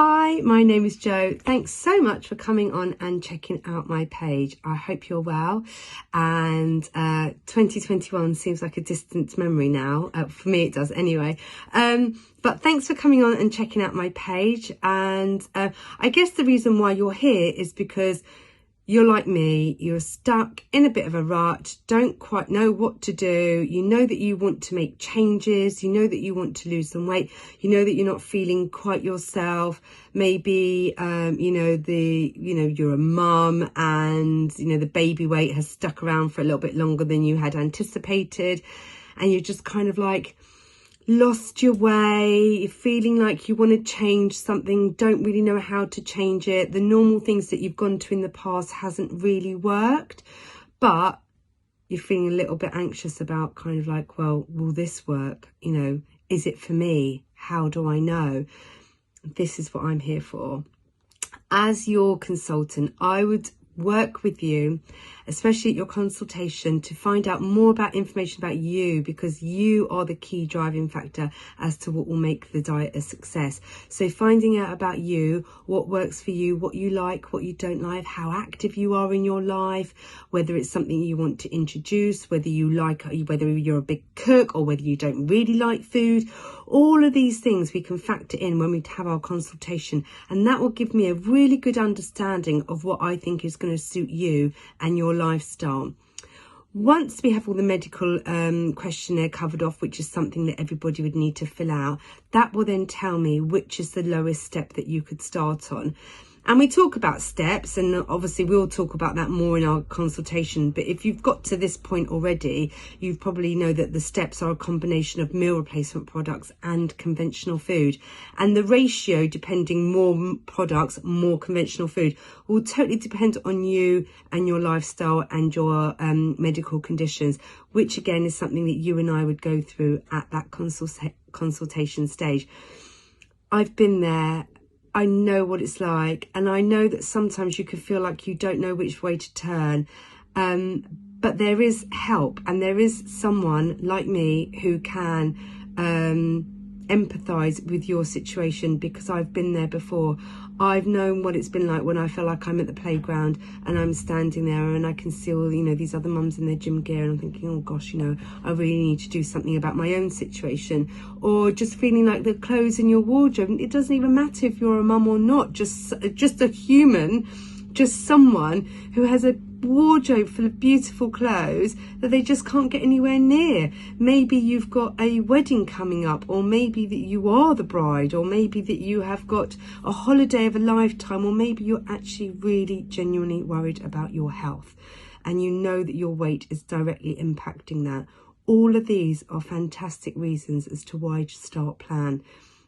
Hi, my name is Jo. Thanks so much for coming on and checking out my page. I hope you're well. And 2021 seems like a distant memory now. For me, it does anyway. But thanks for coming on and checking out my page. And I guess the reason why you're here is because you're like me, you're stuck in a bit of a rut, don't quite know what to do. You know that you want to make changes. You know that you want to lose some weight. You know that you're not feeling quite yourself. Maybe, you're a mum and, the baby weight has stuck around for a little bit longer than you had anticipated. And you're just kind of like, lost your way, you're feeling like you want to change something, don't really know how to change it. The normal things that you've gone to in the past hasn't really worked, but you're feeling a little bit anxious about kind of like, well, will this work? Is it for me? How do I know? This is what I'm here for. As your consultant, I would work with you, especially at your consultation, to find out more about information about you, because you are the key driving factor as to what will make the diet a success. So finding out about you, what works for you, what you like, what you don't like, how active you are in your life, whether it's something you want to introduce, whether you're a big cook or whether you don't really like food. All of these things we can factor in when we have our consultation, and that will give me a really good understanding of what I think is going to suit you and your lifestyle. Once we have all the medical questionnaire covered off, which is something that everybody would need to fill out, that will then tell me which is the lowest step that you could start on. And we talk about steps, and obviously we'll talk about that more in our consultation. But if you've got to this point already, you probably know that the steps are a combination of meal replacement products and conventional food. And the ratio, depending more products, more conventional food, will totally depend on you and your lifestyle and your medical conditions, which again is something that you and I would go through at that consultation stage. I've been there. I know what it's like, and I know that sometimes you can feel like you don't know which way to turn, but there is help, and there is someone like me who can empathise with your situation, because I've been there before. I've known what it's been like when I feel like I'm at the playground and I'm standing there and I can see all, these other mums in their gym gear, and I'm thinking, oh gosh, I really need to do something about my own situation. Or just feeling like the clothes in your wardrobe, it doesn't even matter if you're a mum or not, just a human, just someone who has a wardrobe full of beautiful clothes that they just can't get anywhere near. Maybe you've got a wedding coming up, or maybe that you are the bride, or maybe that you have got a holiday of a lifetime, or maybe you're actually really genuinely worried about your health and you know that your weight is directly impacting that. All of these are fantastic reasons as to why to start plan.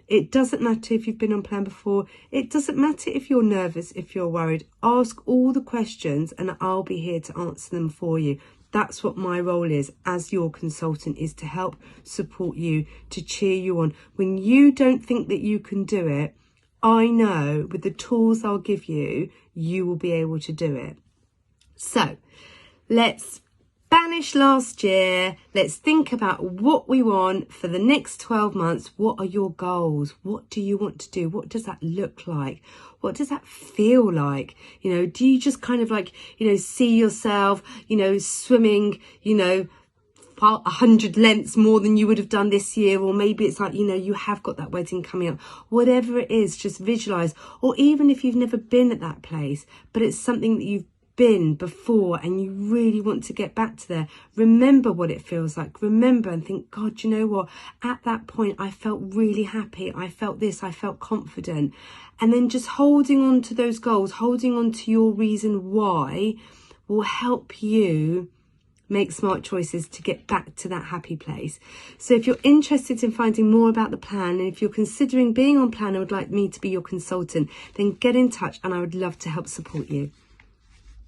It doesn't matter if you've been on plan before. It doesn't matter if you're nervous, if you're worried. Ask all the questions and I'll be here to answer them for you. That's what my role is as your consultant, is to help support you, to cheer you on. When you don't think that you can do it, I know with the tools I'll give you, you will be able to do it. So let's banish last year. Let's think about what we want for the next 12 months. What are your goals? What do you want to do? What does that look like? What does that feel like? Do you just kind of like, see yourself, swimming, 100 lengths more than you would have done this year? Or maybe it's like, you have got that wedding coming up. Whatever it is, just visualize. Or even if you've never been at that place, but it's something that you've been before and you really want to get back to there, remember what it feels like. Remember and think, God, you know what, at that point I felt really happy, I felt this, I felt confident. And then just holding on to those goals, holding on to your reason why, will help you make smart choices to get back to that happy place. So if you're interested in finding more about the plan, and if you're considering being on plan and would like me to be your consultant, then get in touch and I would love to help support you.